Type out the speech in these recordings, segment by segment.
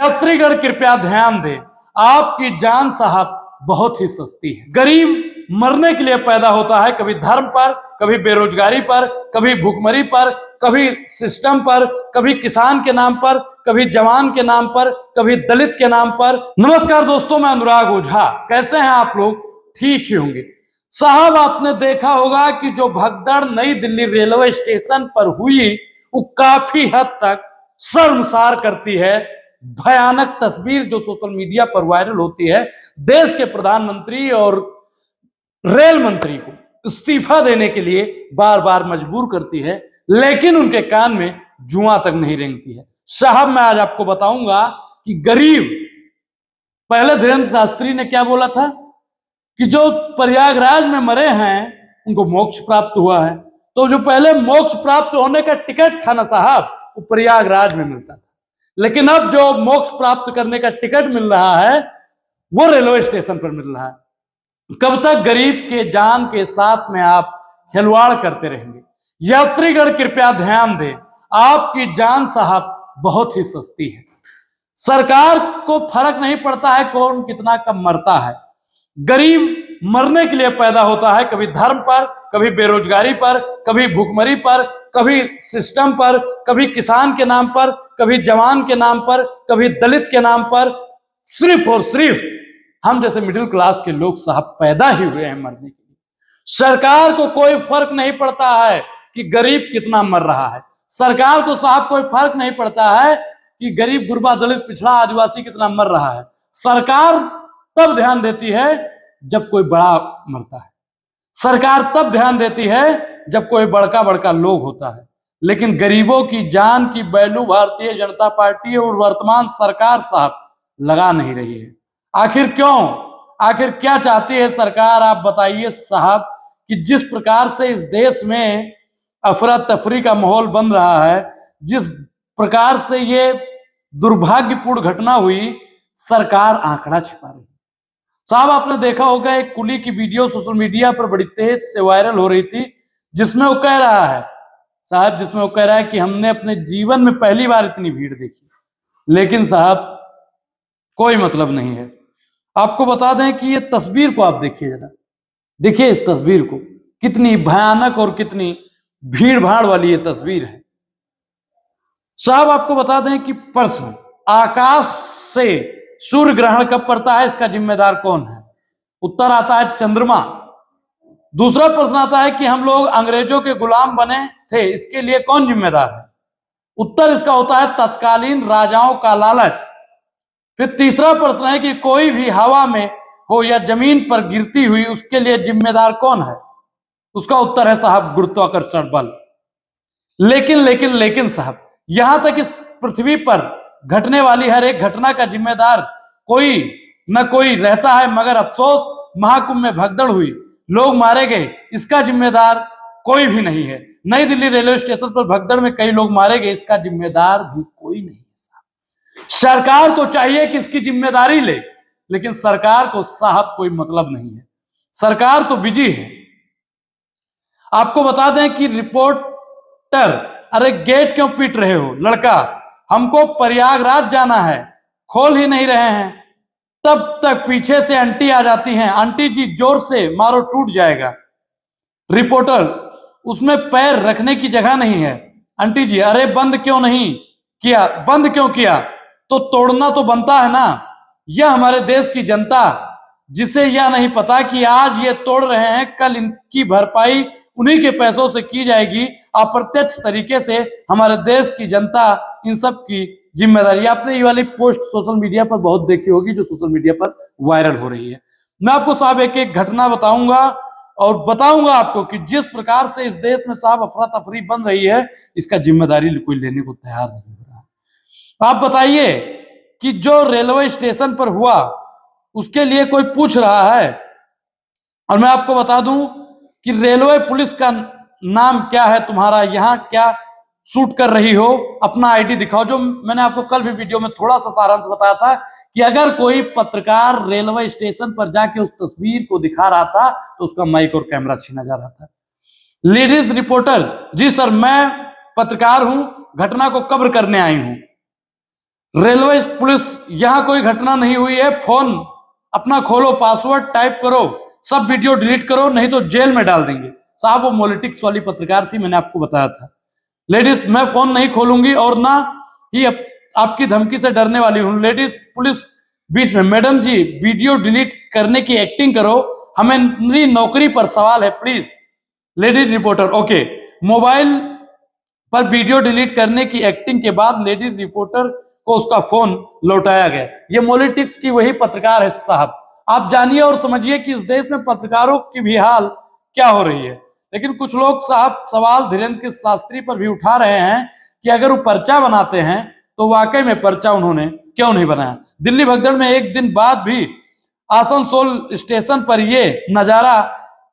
यात्रीगण कृपया ध्यान दें, आपकी जान साहब बहुत ही सस्ती है। गरीब मरने के लिए पैदा होता है, कभी धर्म पर, कभी बेरोजगारी पर, कभी भूखमरी पर, कभी सिस्टम पर, कभी किसान के नाम पर, कभी जवान के नाम पर, कभी दलित के नाम पर। नमस्कार दोस्तों, मैं अनुराग ओझा। कैसे हैं आप लोग? ठीक ही होंगे साहब। आपने देखा होगा कि जो भगदड़ नई दिल्ली रेलवे स्टेशन पर हुई वो काफी हद तक शर्मसार करती है। भयानक तस्वीर जो सोशल मीडिया पर वायरल होती है, देश के प्रधानमंत्री और रेल मंत्री को इस्तीफा देने के लिए बार बार मजबूर करती है, लेकिन उनके कान में जुआ तक नहीं रेंगती है। साहब, मैं आज आपको बताऊंगा कि गरीब, पहले धीरेन्द्र शास्त्री ने क्या बोला था कि जो प्रयागराज में मरे हैं उनको मोक्ष प्राप्त हुआ है। तो जो पहले मोक्ष प्राप्त होने का टिकट था ना साहब, वो प्रयागराज में मिलता था, लेकिन अब जो मोक्ष प्राप्त करने का टिकट मिल रहा है वो रेलवे स्टेशन पर मिल रहा है। कब तक गरीब के जान के साथ में आप खिलवाड़ करते रहेंगे? यात्रीगण कृपया ध्यान दें, आपकी जान साहब बहुत ही सस्ती है। सरकार को फर्क नहीं पड़ता है कौन कितना कब मरता है। गरीब मरने के लिए पैदा होता है, कभी धर्म पर, कभी बेरोजगारी पर, कभी भूखमरी पर, कभी सिस्टम पर, कभी किसान के नाम पर, कभी जवान के नाम पर, कभी दलित के नाम पर। सिर्फ और सिर्फ हम जैसे मिडिल क्लास के लोग साहब पैदा ही हुए हैं मरने के लिए। सरकार को कोई फर्क नहीं पड़ता है कि गरीब कितना मर रहा है। सरकार को साहब कोई फर्क नहीं पड़ता है कि गरीब, गुरबा, दलित, पिछड़ा, आदिवासी कितना मर रहा है। सरकार तब ध्यान देती है जब कोई बड़ा मरता है। सरकार तब ध्यान देती है जब कोई बड़का बड़का लोग होता है, लेकिन गरीबों की जान की वैल्यू भारतीय जनता पार्टी और वर्तमान सरकार साहब लगा नहीं रही है। आखिर क्यों? आखिर क्या चाहती है सरकार? आप बताइए साहब कि जिस प्रकार से इस देश में अफरा तफरी का माहौल बन रहा है, जिस प्रकार से ये दुर्भाग्यपूर्ण घटना हुई, सरकार आंकड़ा छिपा रही है। साहब, आपने देखा होगा एक कुली की वीडियो सोशल मीडिया पर बड़ी तेज से वायरल हो रही थी, जिसमें वो कह रहा है साहब, जिसमें वो कह रहा है कि हमने अपने जीवन में पहली बार इतनी भीड़ देखी। लेकिन साहब कोई मतलब नहीं है। आपको बता दें कि ये तस्वीर को आप देखिए जरा, देखिए इस तस्वीर को, कितनी भयानक और कितनी भीड़ भाड़ वाली ये तस्वीर है। साहब, आपको बता दें कि प्रश्न, आकाश से सूर्य ग्रहण कब पड़ता है, इसका जिम्मेदार कौन है? उत्तर आता है चंद्रमा। दूसरा प्रश्न आता है कि हम लोग अंग्रेजों के गुलाम बने थे, इसके लिए कौन जिम्मेदार है? उत्तर इसका होता है तत्कालीन राजाओं का लालच। फिर तीसरा प्रश्न है कि कोई भी हवा में हो या जमीन पर गिरती हुई, उसके लिए जिम्मेदार कौन है? उसका उत्तर है साहब गुरुत्वाकर्षण बल। लेकिन साहब, यहां तक इस पृथ्वी पर घटने वाली हर एक घटना का जिम्मेदार कोई न कोई रहता है, मगर अफसोस महाकुंभ में भगदड़ हुई, लोग मारे गए, इसका जिम्मेदार कोई भी नहीं है। नई दिल्ली रेलवे स्टेशन पर भगदड़ में कई लोग मारे गए, इसका जिम्मेदार भी कोई नहीं है। सरकार को चाहिए कि इसकी जिम्मेदारी ले, लेकिन सरकार को साहब कोई मतलब नहीं है। सरकार तो बिजी है। आपको बता दें कि रिपोर्टर, अरे गेट क्यों पीट रहे हो लड़का, हमको प्रयागराज जाना है, खोल ही नहीं रहे हैं। तब तक पीछे से आंटी आ जाती हैं, आंटी जी जोर से मारो टूट जाएगा। रिपोर्टर, उसमें पैर रखने की जगह नहीं है। आंटी जी, अरे बंद क्यों नहीं किया, बंद क्यों किया? तो तोड़ना तो बनता है ना। यह हमारे देश की जनता, जिसे यह नहीं पता कि आज ये तोड़ रहे हैं, कल इनकी भरपाई उन्हीं के पैसों से की जाएगी। अप्रत्यक्ष तरीके से हमारे देश की जनता इन सब की जिम्मेदारी। आपने ये वाली पोस्ट सोशल मीडिया पर बहुत देखी होगी, जो सोशल मीडिया पर वायरल हो रही है। मैं आपको साहब एक एक घटना बताऊंगा और बताऊंगा आपको कि जिस प्रकार से इस देश में साहब अफरा तफरी बन रही है, इसका जिम्मेदारी कोई लेने को तैयार नहीं हो रहा। आप बताइए कि जो रेलवे स्टेशन पर हुआ उसके लिए कोई पूछ रहा है? और मैं आपको बता दूं कि रेलवे पुलिस का नाम क्या है तुम्हारा, यहां क्या शूट कर रही हो, अपना आईडी दिखाओ। जो मैंने आपको कल भी वीडियो में थोड़ा सा सारांश बताया था कि अगर कोई पत्रकार रेलवे स्टेशन पर जाके उस तस्वीर को दिखा रहा था तो उसका माइक और कैमरा छीना जा रहा था। लेडीज रिपोर्टर, जी सर मैं पत्रकार हूं, घटना को कवर करने आई हूं। रेलवे पुलिस, यहां कोई घटना नहीं हुई है, फोन अपना खोलो, पासवर्ड टाइप करो, सब वीडियो डिलीट करो, नहीं तो जेल में डाल देंगे। साहब वो पॉलिटिक्स वाली पत्रकार थी, मैंने आपको बताया था। लेडीज, मैं फोन नहीं खोलूंगी और ना ही आपकी धमकी से डरने वाली हूं। लेडीज पुलिस बीच में, मैडम जी वीडियो डिलीट करने की एक्टिंग करो, हमें मेरी नौकरी पर सवाल है please. Ladies reporter, okay. Mobile पर वीडियो डिलीट करने की एक्टिंग के बाद लेडीज रिपोर्टर को उसका फोन लौटाया गया। ये पॉलिटिक्स की वही पत्रकार है साहब। आप जानिए और समझिए कि इस देश में पत्रकारों की भी हाल क्या हो रही है। लेकिन कुछ लोग साहब सवाल धीरेन्द्र के शास्त्री पर भी उठा रहे हैं कि अगर वो पर्चा बनाते हैं तो वाकई में पर्चा उन्होंने क्यों नहीं बनाया। दिल्ली भगदड़ में एक दिन बाद भी आसनसोल स्टेशन पर ये नजारा,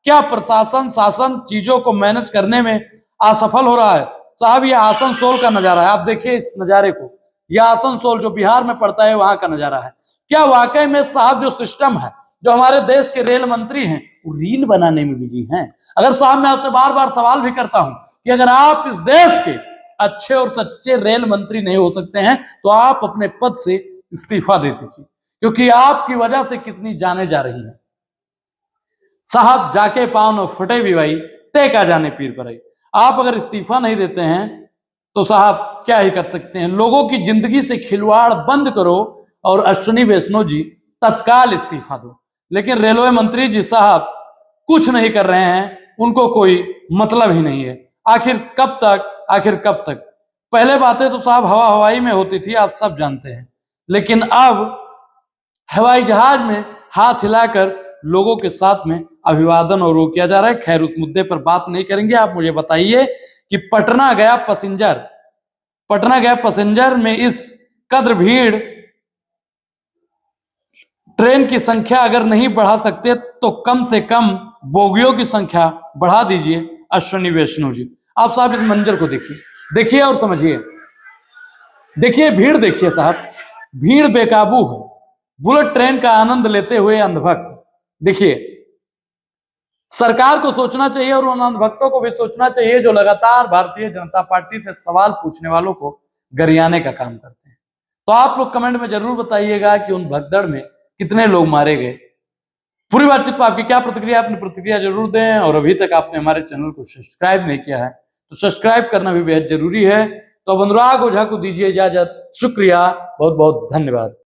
क्या प्रशासन शासन चीजों को मैनेज करने में असफल हो रहा है। साहब ये आसनसोल का नजारा है, आप देखिए इस नजारे को। यह आसनसोल जो बिहार में पड़ता है वहां का नजारा है। क्या वाकई में साहब जो सिस्टम है, जो हमारे देश के रेल मंत्री हैं, वो रील बनाने में बिजी हैं। अगर साहब मैं आपसे बार बार सवाल भी करता हूं कि अगर आप इस देश के अच्छे और सच्चे रेल मंत्री नहीं हो सकते हैं तो आप अपने पद से इस्तीफा दे दीजिए, क्योंकि आपकी वजह से कितनी जाने जा रही है। साहब जाके पाँव न फटे भी भाई, ते का जाने पीर पर आई। आप अगर इस्तीफा नहीं देते हैं तो साहब क्या ही कर सकते हैं। लोगों की जिंदगी से खिलवाड़ बंद करो और अश्विनी वैष्णव जी तत्काल इस्तीफा दो। लेकिन रेलवे मंत्री जी साहब कुछ नहीं कर रहे हैं, उनको कोई मतलब ही नहीं है। आखिर कब तक, आखिर कब तक। पहले बातें तो साहब हवा हवाई में होती थी, आप सब जानते हैं, लेकिन अब हवाई जहाज में हाथ हिलाकर लोगों के साथ में अभिवादन और वो किया जा रहा है। खैर उस मुद्दे पर बात नहीं करेंगे। आप मुझे बताइए कि पटना गया पैसेंजर में इस कद्र भीड़, ट्रेन की संख्या अगर नहीं बढ़ा सकते तो कम से कम बोगियों की संख्या बढ़ा दीजिए अश्विनी वैष्णव जी। आप साहब इस मंजर को देखिए और समझिए। देखिए भीड़, देखिए साहब, भीड़ बेकाबू है। बुलेट ट्रेन का आनंद लेते हुए अंधभक्त। देखिए सरकार को सोचना चाहिए और उन अंधभक्तों को भी सोचना चाहिए जो लगातार भारतीय जनता पार्टी से सवाल पूछने वालों को गरियाने का काम करते हैं। तो आप लोग कमेंट में जरूर बताइएगा कि उन भगदड़ में कितने लोग मारे गए। पूरी बातचीत पर आपकी क्या प्रतिक्रिया, अपनी प्रतिक्रिया जरूर दें। और अभी तक आपने हमारे चैनल को सब्सक्राइब नहीं किया है तो सब्सक्राइब करना भी बेहद जरूरी है। तो अब अनुराग ओझा को दीजिए इजाजत। शुक्रिया, बहुत बहुत धन्यवाद।